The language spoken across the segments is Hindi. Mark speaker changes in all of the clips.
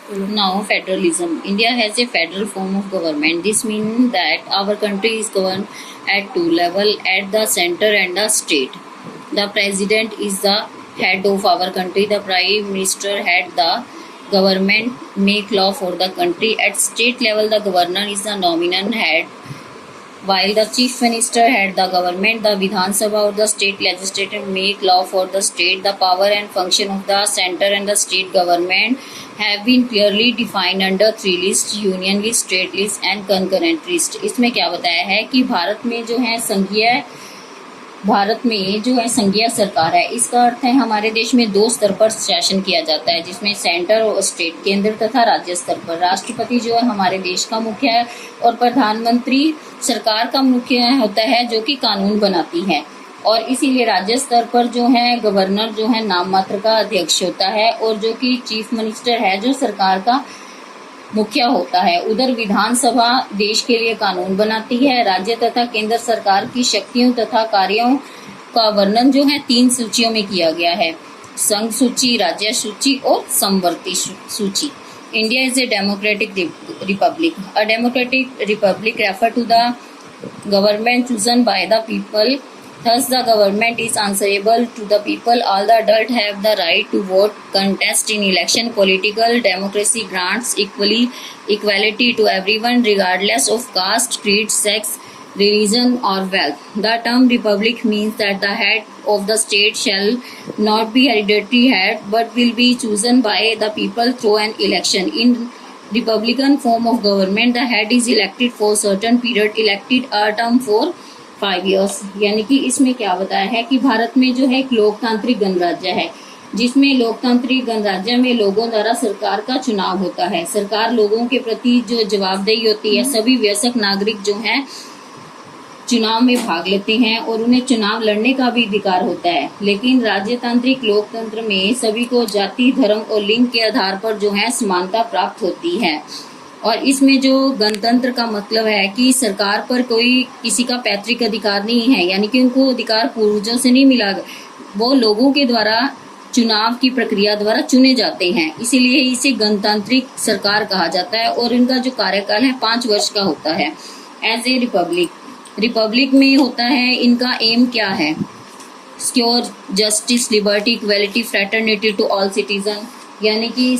Speaker 1: Now, federalism. India has a federal form of government. This means that our country is governed at two levels, at the center and the state. The president is the head of our country. The prime minister head the government, make law for the country. At state level, the governor is the nominal head, while the chief minister head the government. The Vidhan Sabha or the state legislature make law for the state. The power and function of the center and the state government have been clearly defined under three lists: union list, state list and concurrent list. इसमें क्या बताया है कि भारत में जो है संघीय सरकार है। इसका अर्थ है हमारे देश में दो स्तर पर शासन किया जाता है, जिसमें सेंटर और स्टेट, केंद्र तथा राज्य स्तर पर। राष्ट्रपति जो है हमारे देश का मुखिया है और प्रधानमंत्री सरकार का मुखिया होता है, जो कि कानून बनाती है। और इसीलिए राज्य स्तर पर जो है गवर्नर जो है नाम मात्र का अध्यक्ष होता है, और जो कि चीफ मिनिस्टर है जो सरकार का मुखिया होता है। उधर विधानसभा देश के लिए कानून बनाती है। राज्य तथा केंद्र सरकार की शक्तियों तथा कार्यों का वर्णन जो है तीन सूचियों में किया गया है: संघ सूची, राज्य सूची और समवर्ती सूची। India is a democratic republic. A democratic republic refer to the government chosen by the people. Thus, the government is answerable to the people. All the adults have the right to vote, contest in election. Political democracy grants equality to everyone, regardless of caste, creed, sex, religion, or wealth. The term republic means that the head of the state shall not be hereditary head, but will be chosen by the people through an election. In republican form of government, the head is elected for certain period, elected a term for 5 years. यानी कि इसमें क्या बताया है कि भारत में जो है एक लोकतांत्रिक गणराज्य है, जिसमें लोकतांत्रिक गणराज्य में लोगों द्वारा सरकार का चुनाव होता है। सरकार लोगों के प्रति जो जवाबदेही होती है, सभी वयस्क नागरिक जो हैं चुनाव में भाग लेते हैं और उन्हें चुनाव लड़ने का भी अधिकार होता है। लेकिन राज्यतांत्रिक लोकतंत्र में सभी को जाति, धर्म और लिंग के आधार पर जो है समानता प्राप्त होती है। और इसमें जो गणतंत्र का मतलब है कि सरकार पर कोई किसी का पैतृक अधिकार नहीं है, यानी कि उनको अधिकार पूर्वजों से नहीं मिला, वो लोगों के द्वारा चुनाव की प्रक्रिया द्वारा चुने जाते हैं। इसीलिए इसे गणतांत्रिक सरकार कहा जाता है और इनका जो कार्यकाल है 5 वर्ष का होता है। एज ए रिपब्लिक में होता है इनका एम क्या है: secure justice, liberty, equality, fraternity to all citizen, यानी कि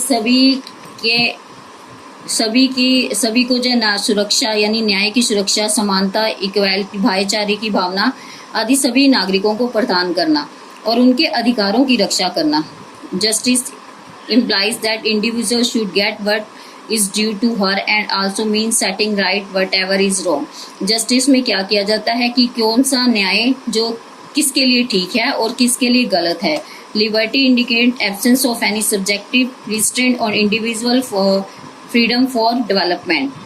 Speaker 1: सभी को जो ना सुरक्षा यानी न्याय की सुरक्षा, समानता, इक्वालिटी, भाईचारे की भावना आदि सभी नागरिकों को प्रदान करना और उनके अधिकारों की रक्षा करना। Justice implies that individual should get what is due to her and also means setting right whatever is wrong. Justice में क्या किया जाता है कि कौन सा न्याय जो किसके लिए ठीक है और किसके लिए गलत है। Liberty indicate absence of any subjective restraint और individual for freedom for development.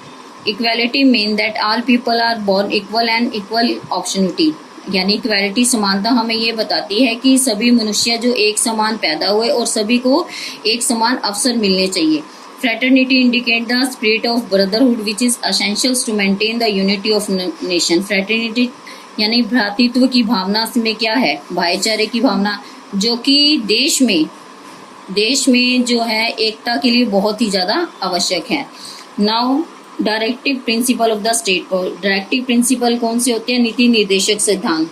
Speaker 1: Equality mean that all people are born equal and equal opportunity. यानी इक्वालिटी, समानता हमें ये बताती है कि सभी मनुष्य जो एक समान पैदा हुए और सभी को एक समान अवसर मिलने चाहिए। Fraternity indicate the spirit of brotherhood which is essential to maintain the unity of nation. Fraternity यानी भ्रातृत्व की भावना में क्या है? भाईचारे की भावना, जो कि देश में जो है एकता के लिए बहुत ही ज़्यादा आवश्यक है। Now directive principle of the state. Directive principle कौन से होते हैं? नीति निर्देशक सिद्धांत।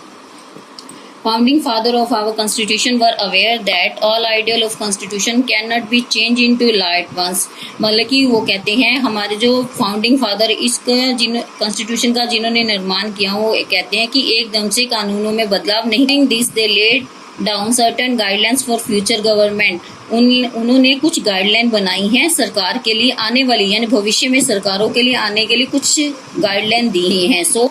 Speaker 1: Founding father of our constitution were aware that all ideal of constitution can not be change into law at once. मतलब कि वो कहते हैं, हमारे जो फाउंडिंग फादर इसका कॉन्स्टिट्यूशन का जिन्होंने निर्माण किया, वो कहते हैं कि एकदम से कानूनों में बदलाव नहीं। This they laid down certain guidelines for future government. उन्होंने कुछ गाइडलाइन बनाई हैं सरकार के लिए आने वाली, यानी भविष्य में सरकारों के लिए आने के लिए कुछ गाइडलाइन दी हैं। So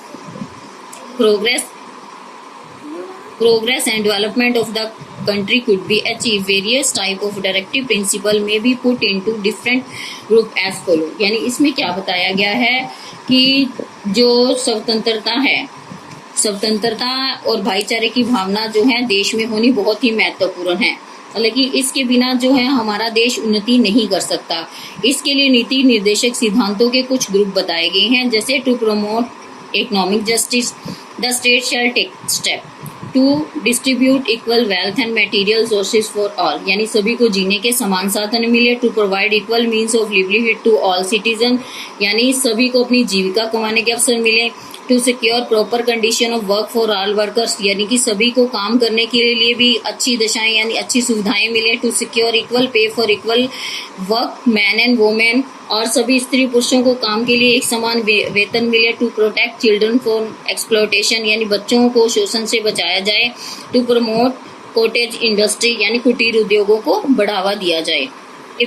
Speaker 1: progress and development of the country could be achieved. Various type of directive principle may be put into different group as follow. यानी इसमें क्या बताया गया है कि जो स्वतंत्रता और भाईचारे की भावना जो है देश में होनी बहुत ही महत्वपूर्ण है। लेकिन इसके बिना जो है हमारा देश उन्नति नहीं कर सकता। इसके लिए नीति निर्देशक सिद्धांतों के कुछ ग्रुप बताए गए हैं, जैसे to promote economic justice the state shall take step to distribute equal wealth and material sources for all, यानी सभी को जीने के समान साधन मिले। To provide equal means of livelihood to all citizen, यानी सभी को अपनी जीविका कमाने के अवसर मिले। To secure proper condition of work for all workers, यानी कि सभी को काम करने के लिए भी अच्छी दशाएं यानी अच्छी सुविधाएं मिले। To secure equal pay for equal work man and women, और सभी स्त्री पुरुषों को काम के लिए एक समान वेतन मिले। To protect children from exploitation, यानी बच्चों को शोषण से बचाया जाए। टू प्रमोट कॉटेज इंडस्ट्री, यानी कुटीर उद्योगों को बढ़ावा दिया जाए।